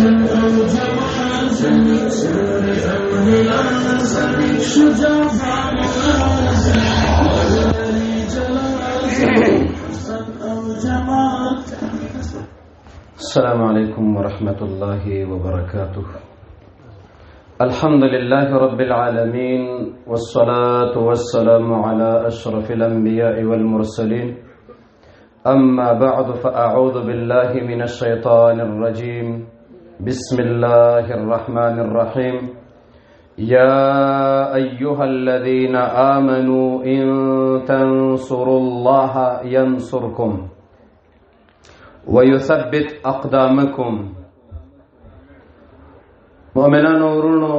السلام عليكم ورحمة الله وبركاته. الحمد لله رب العالمين، والصلاة والسلام على أشرف الأنبياء والمرسلين. أما بعد، فأعوذ بالله من الشيطان الرجيم. بسم الله الرحمن الرحيم. يا أيها الذين آمنوا إن تنصروا الله ينصركم ويثبت اقدامکم. مؤمنانو ورونو،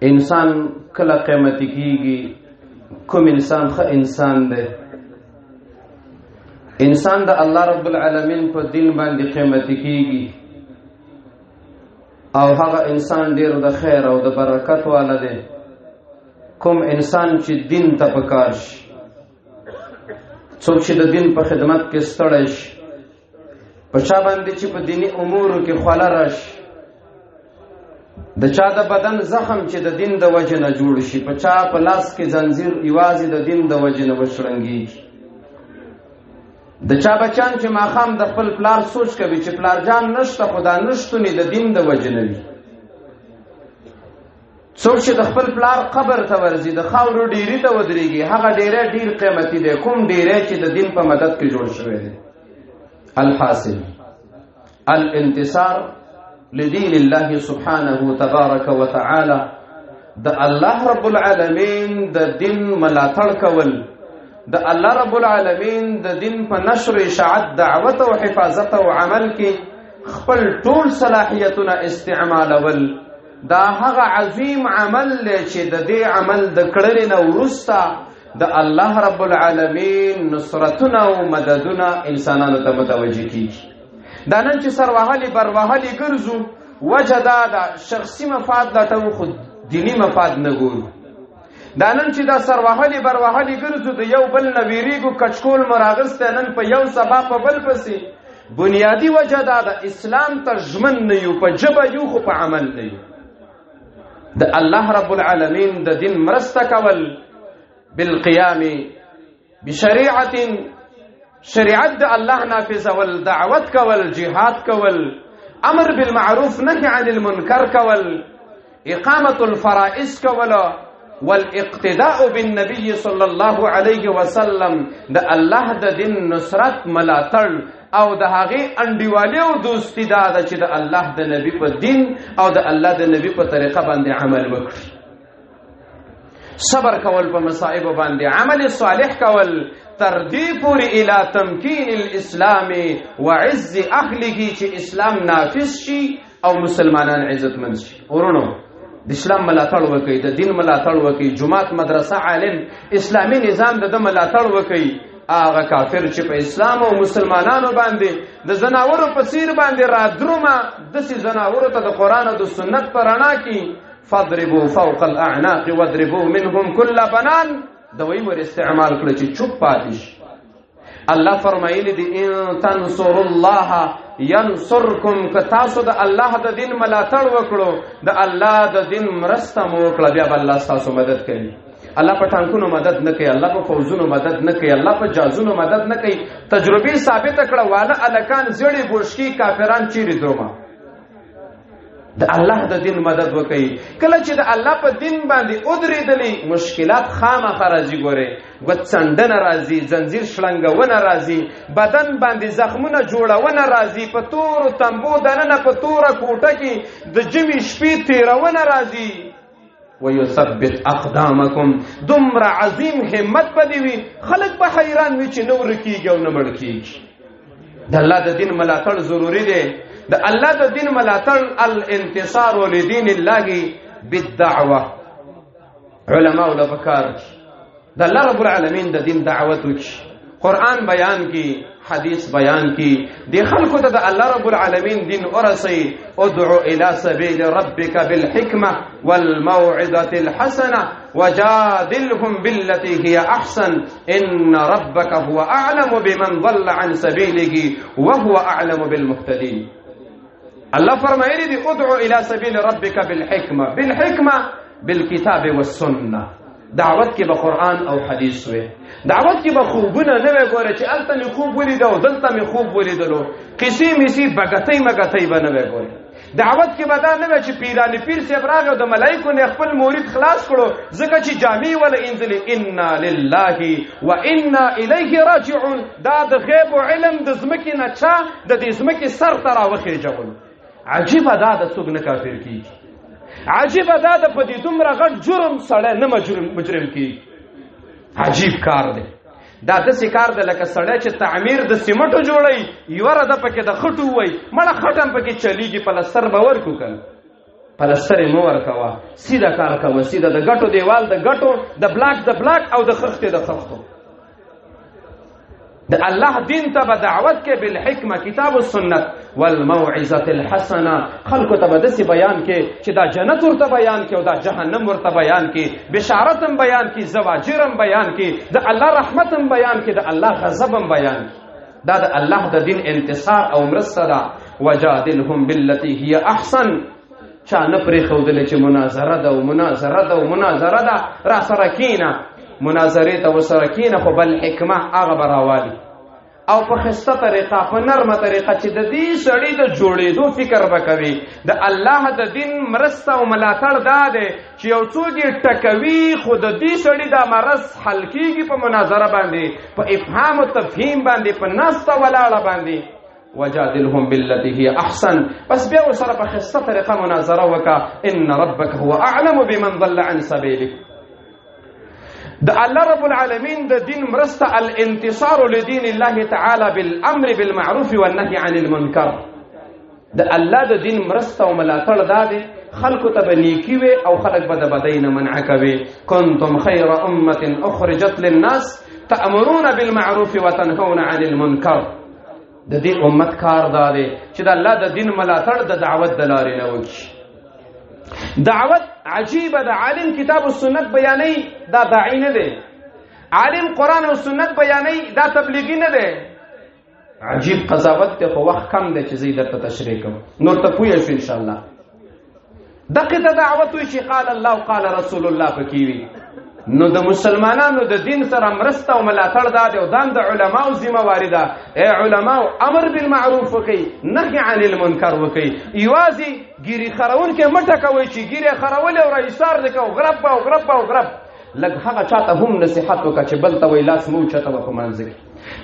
انسان کله قیمتي کیږي؟ کوم انسان ښه انسان دی؟ انسان د الله رب العالمین په دین باندې قیمتي کیږي، او هغه انسان ډیر د خیر او د برکت والا دی کوم انسان چې دین ته پکار شي، څوک چې د دین په خدمت کې ستړی شي، په چا باندې چې په دینی امورو کې خواله راشي، د چا د بدن زخم چې د دین د وجه نه جوړ شي، په چا په لاس کې زنځیر یوازې د دین د وجه نه وشرنګېږي، د چا بچان چې ماښام د خپل پلار سوچ کوي چې پلار جان نشته، خو دا نشتونې د دین د وجه نه وي. څوک چې د خپل پلار قبر ته ورځي، د خاورو ډیري ته ودرېږي، هغه ډیری ډیر قیمتي دی، کوم ډیری چې د دین په مدد کې جوړ شوی دی. الحاصل الانتصار لدین الله سبحانه تبارک وتعالى، د الله رب العالمین د دین ملاتړ کول، د الله رب العالمین د دین په نشر، اشاعت، دعوت او حفاظت او عمل کې خپل ټول صلاحیتونه استعمالول، دا هغه عظیم عمل دی چې د دې عمل د کړنې نه وروسته د الله رب العالمین نصرتونه او مددونه انسانانو ته متوجه کیږي. دا نن چې سر وهلي بر وهلي ګرځو، وجه دا ده شخصي مفاد لټوو، خو دیني مفاد نه ګورو. دا نن چې دا سر وهلي بر وهلي ګرځو، د یو بل نه ویریږو، کچکول مو راغستی نن په یو سبا په بل پسې، بنیادي وجه دا ده اسلام ته ژمن نه یو، په ژبه یو خو په عمل نه یو. د الله رب العالمین د دین مرسته کول بالقیام بشریعت، شریعت د الله نافذول، دعوت کول، جهاد کول، امر بالمعروف نهی عن المنکر کول، اقامت الفرائض کول، والاقتداء بالنبي صلی الله علیه وسلم، د الله د دین نصرت، ملاتړ او د هغې انډیوالي او دوستي دا ده چې د الله د نبي په دین او د الله د نبي په طریقه باندې عمل وکړي، صبر کول په مصائب باندې، عمل صالح کول، تر دې پورې الی تمکین الاسلام وعز اهله، چې اسلام نافذ شي او مسلمانان عزتمند شي. ورونو، د اسلام ملاتړ وکړي، د دین ملاتړ وکړي، جماعت، مدرسه، عالم، اسلامي نظام د ملاتړ وکړي. هغه کافر چې په اسلام او مسلمانانو باندې د زناورو په څیر باندې را درومه، داسې زناورو ته د قرآن او د سنت په رڼا کې فاضربوا فوق الاعناق واضربوا منهم كل بنان، د وی ور استعمال کړ چې چوپ پاتې شي. الله فرمایلی دی ان تنصروا الله ینصرکم، که تاسو د الله د دین ملاتړ وکړو، د الله د دین مرسته مو وکړه، بیا به الله ستاسو مدد کوي. الله په ټانکونو مدد نه کوي، الله په فوزونو مدد نه کوي، الله په جازونو مدد نه کوي. تجربې ثابته کړه، والا الکان زړې بوشکی کافران چیرې درومه. د الله د دین مدد وکړي. کله چې د الله په دین باندې ودرېدلې، مشکلات خامخا راځي. ګورې ګوت څنډنه راځي، زنځیر شلنګونه راځي، بدن باندې زخمونه جوړونه راځي، په تورو تنبو دننه په توره کوټه کې د جمعې شپې تېرونه راځي. ويثبت اقدامکم، دومره عظیم همت به دې وي، خلک به حیران وي چې نه ورکېږي او نه مړ کېږي. د الله د دین ملاتړ ضروري دی. د الله د دین ملاتړ، الانتصار لدین الله بالدعوه. علماء له پکار د الله رب العالمین د دین دعوت وکړي، قرآن بیان کی، حدیث بیان کی، دی خلقو ته د الله رب العالمین دین ورسي. ادعو الى سبيل ربك بالحكمه والموعظه الحسنه وجادلهم بالتي هي احسن ان ربك هو اعلم بمن ضل عن سبيله وهو اعلم بالمهتدين. الله فرمایلی دی ادعو الى سبیل ربک بالحکمه بالکتاب والسنه. دعوت کې به قرآن او حدیث وي، دعوت کې به خوبونه نه وي. ګوره چې هلته مې خوب ولیده او دلته مې خوب ولیدلو، قیسې میسې بګتۍ مګتۍ به نه وي. ګوره دعوت کې به دا نه وي چې پیراني پیر صاحب راغی او د ملایکو نه خپل مرید خلاص کړو ځکه چې جامې ولا انزلي انا لله و انا الیه راجعون. دا د غیب او علم د ځمکې نه چا د دې ځمکې سر ته راوخېجول. عجیبه دا د څوک نه کافر کېږي، عجیبه دا د په دې دومره غټ جرم سړی نه مجرم کېږي. عجیب کار دی دا. داسې کار دی لکه سړی چې تعمیر د سیمټو جوړوي، یوه رده پکې د خټو ووایي، مړه خټ هم پکې چلیږي، پلستر به ورکړو که نه؟ پلستر یې مه ورکوه، سیده کار کوه، سیده د ګټو دیوال د ګټو، د بلاک او د خښتې د خښتو. د الله دین ته به دعوت کې بالحکمه، کتاب و سنت والموعظه الحسنه. خلکو ته به داسې بیان کې چې دا جنت ورته بیان کې او دا جهنم ورته بیان کې، بشارت هم بیان کې، زواجر هم بیان کې، د الله رحمت هم بیان کې، د الله غضب هم بیان کې. دا د الله د دین انتصار او مرسته ده. وجادلهم بالتي هي احسن. چا نه پرېښودلی چې مناظره ده را سره کینه، مناظرې ته ورسره کینه، خو بل حکمه هغه به راوالي او په ښایسته طریقه، په نرمه طریقه چې د دې سړي د جوړېدو فکر به کوي. د الله د دین مرسته او ملاتړ دا دی چې یو څوک یې ټکوي خو د دې سړي دا مرض حل کېږي په مناظره باندې، په افهام او تفهیم باندې، په ناسته ولاړه باندې. وجادلهم بالتي هي احسن. بس بیا ورسره په ښایسته طریقه مناظره وکړه. ان ربک هو اعلم بمن ضل عن سبیله. د الله رب العالمین د دین مرسته الانتصار لدین الله تعالی بالامر بالمعروف والنهي عن المنکر. د الله د دین مرسته او ملاتړ دا دی خلکو ته به نیکي وي او خلک به د بدۍ نه منع کوي. کنتم خیر امه اخرجت للناس تأمرون بالمعروف وتنهون عن المنکر. د دې امت کار دا دی چې د الله د دین ملاتړ د دعوت د لارې نه وکړي. دعوت عجیبه ده. عالم کتاب و سنت بیانوي، دا داعی نه دی. عالم قرآن و سنت بیانوي، دا تبلیغی نه دی. عجیب قضاوت دی، خو وخت کم دی چې زه درته تشریح کوم، نور ته پوه شو انشاءالله. دقې ته دعوت وي چې قال الله قال رسول الله پکې وي. نو د مسلمانانو د دین سره مرسته او ملاتړ دا دی او دا د علماو ذمه واري ده. ای علماو امر بالمعروف وکئ، نهي عن المنکر وکئ. یوازې ګیري خرونکې مه ټکوئ چې ګیرې خرولې او راایسار دې که او غرب لږ هغه چاته هم نصیحت وکړه چې بل ته وایي لاس مه اوچته وه په منځ کې.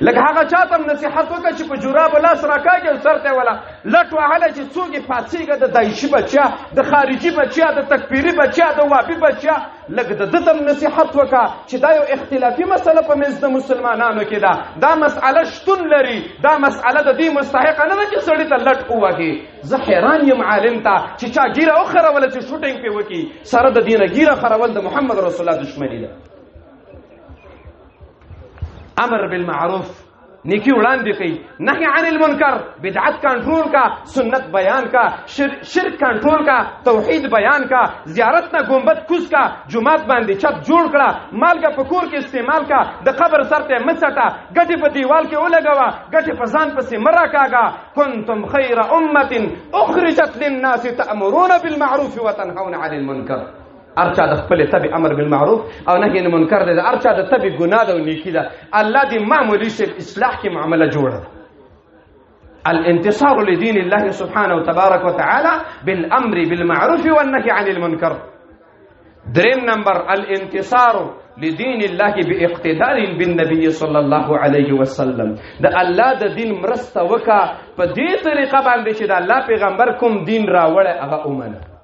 لږ هغه چاته هم نصیحت وکړه چې په جورابو لاس راکاږي او سر ته یې وله لټ وهلی چې څوک یې پاڅېږه، د داعشي بچیا، د خارجي بچیا، د تکفیري بچیا، د وابي بچیا. لږ د ده ته نصیحت وکړه چې دا یو اختلافي مسله په منځ د مسلمانانو کې ده، دا مسئله شتون لري، دا مسئله د دې مستحقه نه ده چې سړي ته لټ ووهي. زه حیران یم عالم ته چې چا ګیره وخروله چې شوټینګ پې وکړي. سره د دې نه ګیره خرول د محمد رسول الله دشمني ده. امر بالمعروف نیکی وړاندې کوي، نهي عن المنکر بدعت کنټرول کا، سنت بیان کا، شرک کنټرول کا، توحید بیان کا، زیارت نه ګمبد کوز کا، جمعات باندې چت جوړ کړه، مالګه په کور کې استعمال کا، د قبر سر ته مڅټه، ګټې په دیوال کې ولګوه، ګټې په ځان پسې مه راکاږه. کنتم خیر امة اخرجت للناس تأمرون بالمعروف وتنهون عن المنکر. ارچا د خپل تبع امر بالمعروف او نهي عن المنکر ده، ارچا د تبع ګناه ده او نیکی ده. الله دې معمولی شي اصلاح کې معامله جوړه. الانتصار لدين الله سبحانه وتبارك وتعالى بالامر بالمعروف والنهي عن المنکر. دریم نمبر الانتصار لدين الله باقتدار بالنبي صلى الله عليه وسلم. د الله د دین مرسته وکا په دې طریقه باندې چې د الله پیغمبر کوم دین راوړی هغه ومنه.